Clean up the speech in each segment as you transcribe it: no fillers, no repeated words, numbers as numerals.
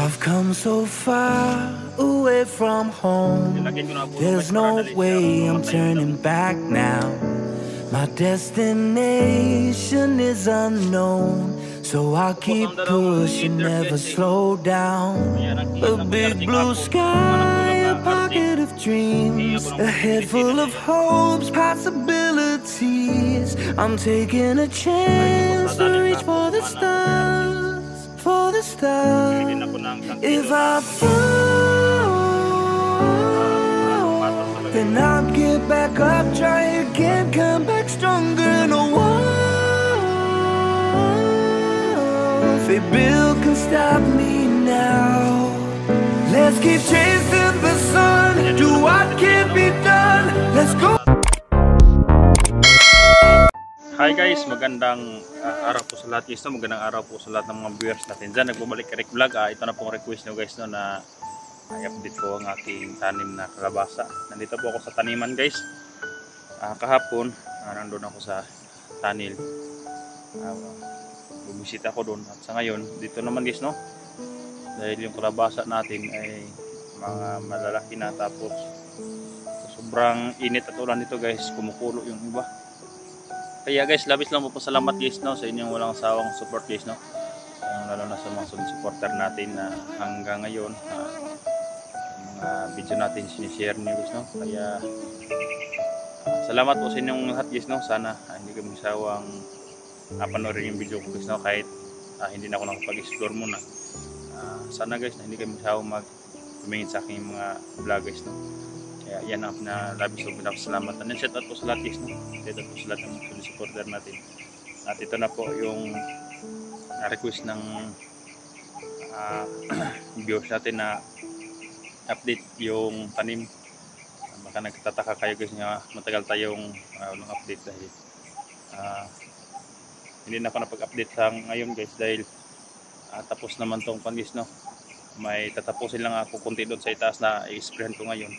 I've come so far away from home. There's no way I'm turning back now. My destination is unknown, so I'll keep pushing, never slow down. A big blue sky, a pocket of dreams, a head full of hopes, possibilities. I'm taking a chance to reach for the stars, for the stars. If I fall, then I'll get back up, try again, come back stronger. No one, Bill can stop me now. Let's keep chasing the sun, do what can be done. Let's go. Hi guys, magandang araw po sa lahat guys, no? Magandang araw po sa lahat ng mga viewers natin dyan. Nagbabalik Eric Vlog. Ito na pong request nyo guys, no, na i-update ko ang aking tanim na kalabasa. Nandito po ako sa taniman guys. Kahapon nandun ako sa tanil, bumisita ako doon. At sa ngayon dito naman guys, no, dahil yung kalabasa natin ay mga malalaki na, tapos sobrang init at ulan dito guys, kumukulo yung iba. Kaya guys, labis lang po salamat guys, no, sa inyong walang sawang support guys, no, lalo na sa mga supporter natin na hanggang ngayon mga video natin sinishare niyo guys, no. Kaya salamat po sa inyong lahat guys, no. Sana hindi kayo magsawang panoorin yung video ko guys, no, kahit hindi na ako nakapag-explore muna. Sana guys na hindi kayo magsawang tumingin sa aking mga vlog guys, no. Kaya yan ang labis ko pinapasalamat. And shout out po sa lahat guys, no. Shout out po sa lahat ng supporter natin. At ito na po yung request ng viewers natin na update yung tanim. Baka nagtataka kayo guys nga matagal tayong walang update dahil hindi na ako napag-update sa ngayon guys, dahil tapos naman tong guys, no. May tatapusin lang ako kunti doon sa itaas na i-sprayan ko ngayon.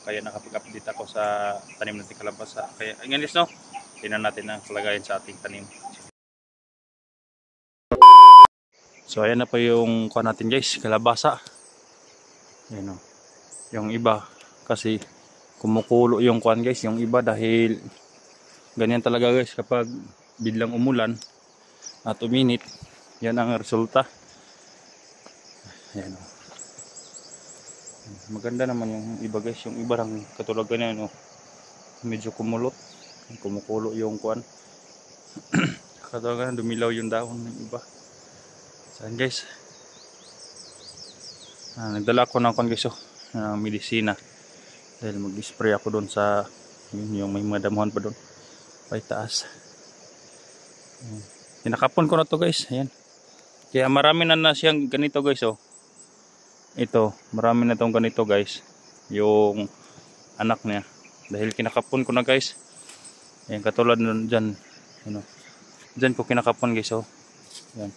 Kaya nakapag-update ako sa tanim natin kalabasa. Kaya ngayon guys, no, tingnan natin ang kalagayan sa ating tanim. So ayan na po yung kuha natin guys, kalabasa. Ayan, no. Yung iba kasi kumukulo yung kuha guys, yung iba dahil ganyan talaga guys kapag biglang umulan at uminit, yan ang resulta. Ayan, no. Maganda naman yung iba guys, yung iba lang katulad ganyan, no, medyo kumulot, kumukulo yung kuan. Katulad ganyan, dumilaw yung dahon ng iba. Saan guys, nagdala ako ng kuan guys, ng medisina dahil mag-spray ako doon sa yung may mga damuhan pa doon pa itaas. Tinakapon ko na to guys, ayan. Kaya marami na siyang ganito guys, oh. Ito, marami na tong ganito guys, yung anak niya, dahil kinakapon ko na guys. Ayan, katulad nun dyan, ano, dyan ko kinakapon guys, oh. Yan,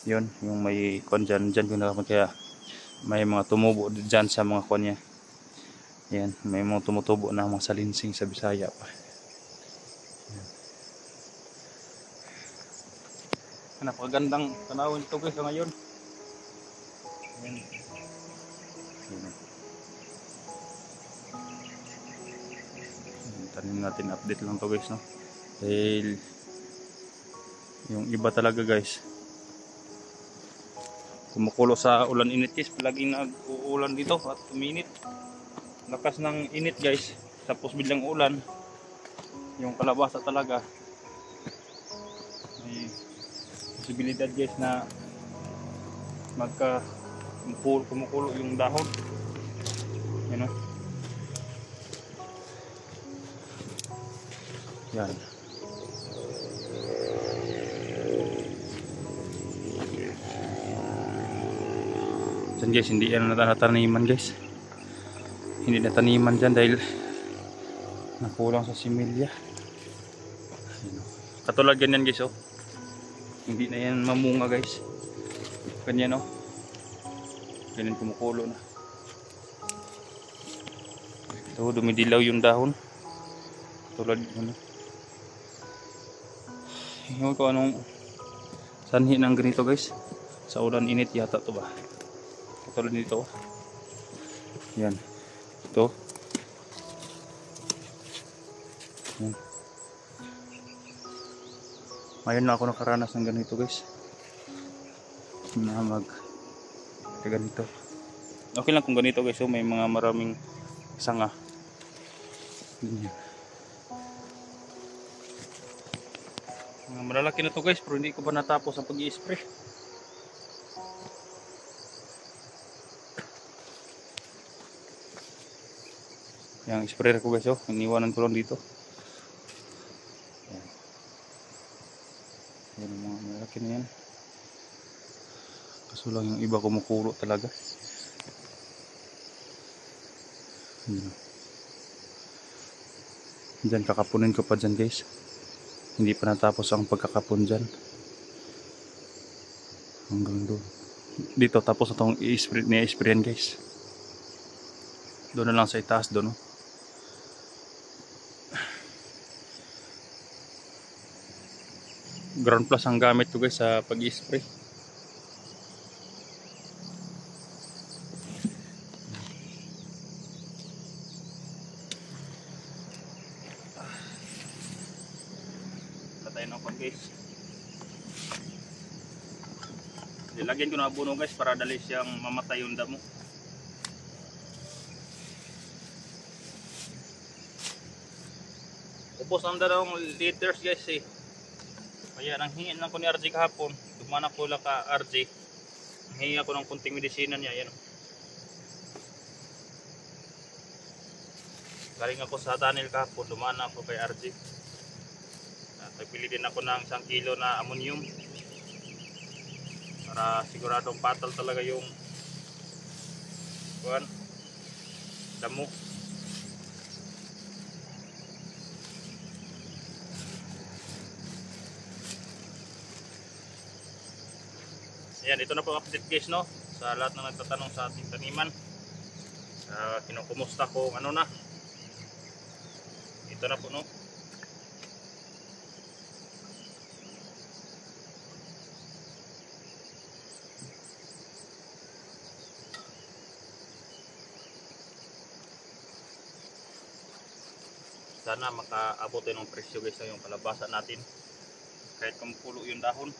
yun, yung may kon dyan ko kinakapon, kaya may mga tumubo dyan sa mga kon niya. Yan, may mga tumutubo na mga salinsing sa Bisaya pa. Napakagandang tanawin ito guys ngayon. Ayan. Tanim natin, update lang to guys, no, dahil yung iba talaga guys kumukulo sa ulan init guys, palaging nag-uulan dito at uminit, lakas ng init guys, tapos biglang ulan, yung kalabasa talaga may posibilidad guys na kumukulo yung dahon. Yan, no? Yan. Diyan guys, hindi yan nataniman guys. Hindi nataniman dyan dahil nakulang sa similya. Katulad ganyan guys, oh. Hindi na yan mamunga guys. Ganyan, oh. Ganyan kumukulo na. Ito, dumidilaw yung dahon. Tulad ano. Hindi ko anong sanhi ng ganito guys. Sa ulan init yata to ba. Katulad nito. Yan. Ito. Yan. Ngayon na ako nakaranas ng ganito guys. Na ganito. Okay lang kung ganito guys. So, may mga maraming sanga. Ganyan. Malalaki na to guys, pero hindi ko pa natapos ang pag-i-spray. Yang sprayer ko guys, oh, iniwanan ko lang dito. Yan ang mga malalaki na yan. Kaso lang yung iba kumukulo talaga. Diyan kakapunin ko pa dyan guys. Hindi pa natapos ang pagkakapon dyan. Hanggang doon. Dito tapos na itong i-sprayan guys. Doon na lang sa itaas doon. Oh. Ground plus ang gamit ko guys sa pag-i-spray. Patayin ako guys. Lagyan ko na abono guys para dali siyang mamatay yung damo. Ubos ang dalawang liters guys eh. Kaya nang hingin lang ko ni RJ kahapon. Dumana ko lang ka RJ. Hingi ako ng kunting medisina niya. Yan. Galing ako sa tunnel kahapon. Dumana ako kay RJ. Nagpili din ako ng 1 kilo na ammonium. Para siguradong patal talaga yung damo. Ayan, ito na po update guys no sa lahat ng nagtatanong sa ating taniman. Kinukumusta ko ano na. Ito na po no. Sana makaabot ng presyo guys yung kalabasa natin. Kahit kumukulo yung dahon.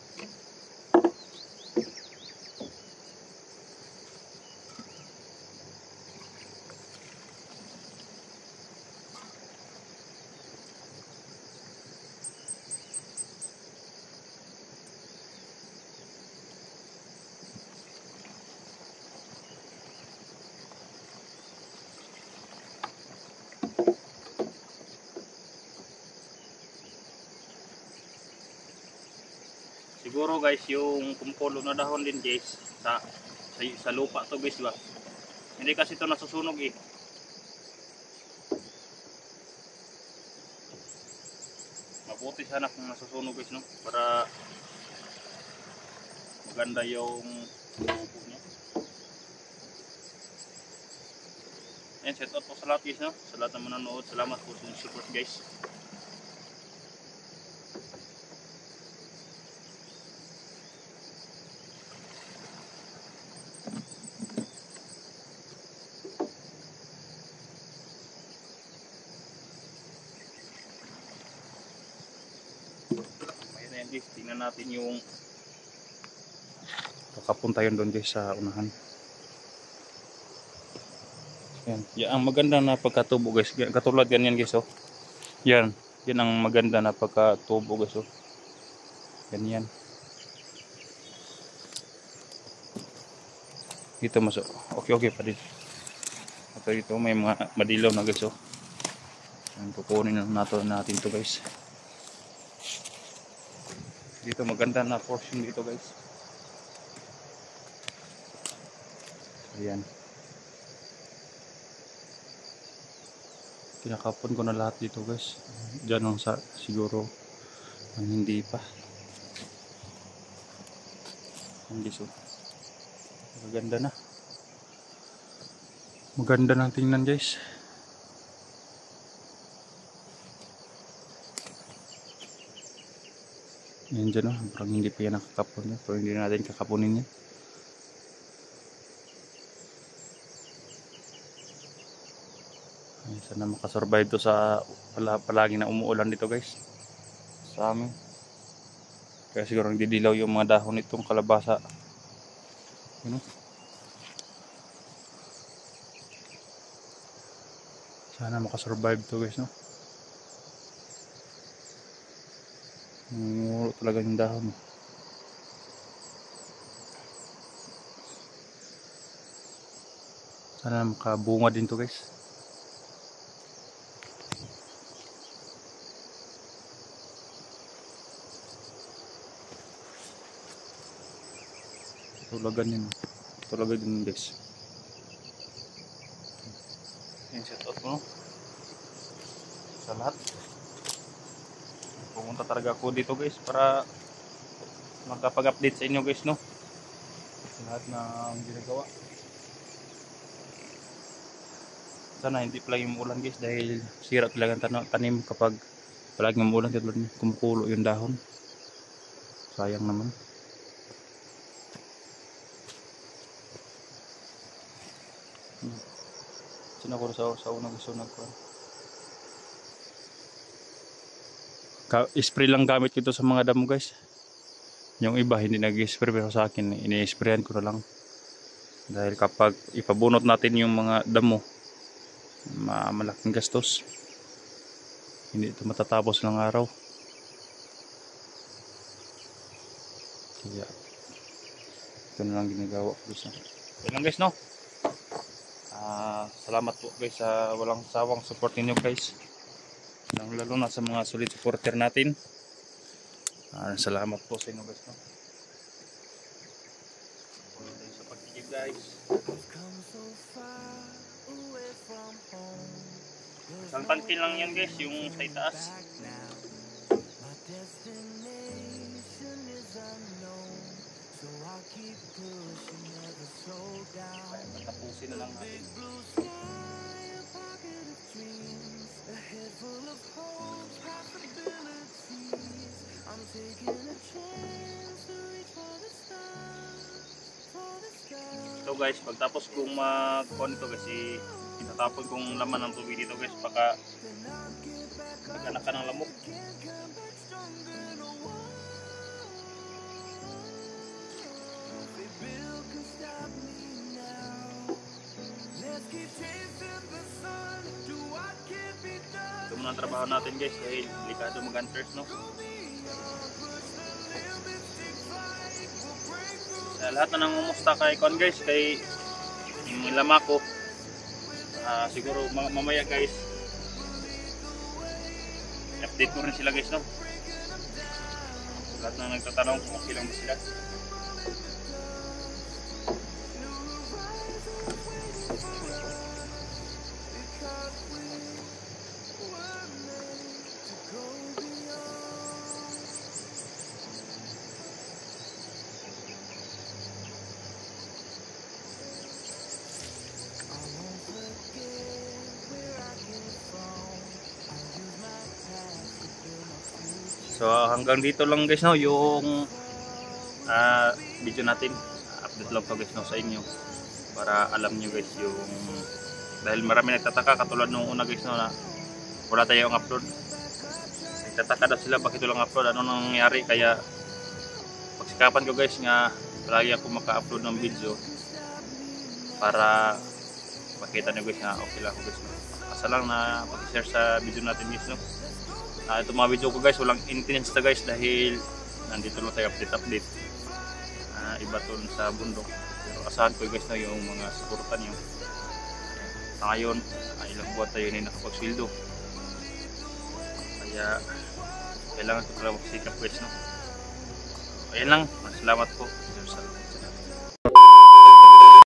Siguro guys yung kumukulo na dahon din guys sa lupa to guys diba? Hindi kasi ito nasusunog eh. Mabuti sana kung nasusunog guys no para maganda yung bubo niya. Ayan, set out po sa lahat guys no? Sa lahat na manonood, salamat po sa support guys. Ayan guys, tingnan natin yung kakapunta yun doon guys sa unahan. Yan, yan ang maganda na pagkatubo guys. Katulad ganyan guys oh. Yan ang maganda na pagkatubo guys oh. Ganyan. Dito mas okay pa din. At dito may mga madilaw na guys oh. Yan, kukunin natin to guys. Dito maganda na portion dito guys. Ayan. Kinakapon ko na lahat dito guys. Diyan lang sa siguro hindi pa. Hindi so. Maganda na. Maganda nang tingnan guys. Yan dyan o, parang hindi pa yan nakakapon. Pero hindi natin kakapunin yan. Ay, sana makasurvive to sa palagi na umuulan dito guys sa amin. Kaya siguro nagdidilaw yung mga dahon nitong kalabasa. Yun, sana makasurvive to guys, no? Muro talaga yung dahon. Sana makabunga din to guys. Tulagan yun. Tulagan din guys. Yan, shout out mo sa lahat. Pumunta talaga ako dito guys para magkapag-update sa inyo guys, no? Sa lahat na ginagawa. Sana hindi palagi umuulan guys dahil sira talaga ang tanim kapag palagi umuulan kasi kumukulo yung dahon. Sayang naman. Sinako sa unang gusto nagkuhan. Spray lang gamit ko sa mga damo guys. Yung iba hindi nag-spray pero sa akin ini-sprayan ko na lang. Dahil kapag ipabunot natin yung mga damo, malaking gastos. Hindi ito matatapos ng araw. Kaya ito na lang ginagawa ko guys. Okay lang guys, no? Salamat po guys sa walang sawang support ninyo guys. Lalo na sa mga solid supporter natin. Salamat po sa inyo guys, no? Sa pagtigil guys. Isang tangke lang yan guys, yung sa itaas. Tapusin na lang natin. So guys, pagtapos kong mag-on ito kasi itatapon kong laman ng tubig dito guys, baka magkanak ka ng lamok. Ito muna ang trabaho natin guys dahil delikado mag-hunters, no? Sa lahat na nangumusta kay Kon guys, kay yung lama ko, siguro mamaya guys update ko rin sila guys, no? Lahat na nagtatanong kung okay lang ba sila. So hanggang dito lang guys, no, yung video natin. Update lang to guys, no, sa inyo para alam nyo guys yung, dahil marami nagtataka katulad nung una guys, no, na wala tayong upload. Nagtataka daw sila bakit walang upload, ano nangyari. Kaya pagsikapan ko guys nga palagi ako maka-upload ng video para makita nyo guys na okay lang ako guys, no. Asa lang na pag-share sa video natin guys, no. Itong mga video ko guys, walang intense na guys dahil nandito lang tayo update. Iba to sa bundok. Pero asahan ko guys na yung mga suportan nyo. Sa ngayon, ilang buwan tayo na nakapagsildo. Kaya kailangan ko talaga magsikap guys, no. Ayan lang, salamat po.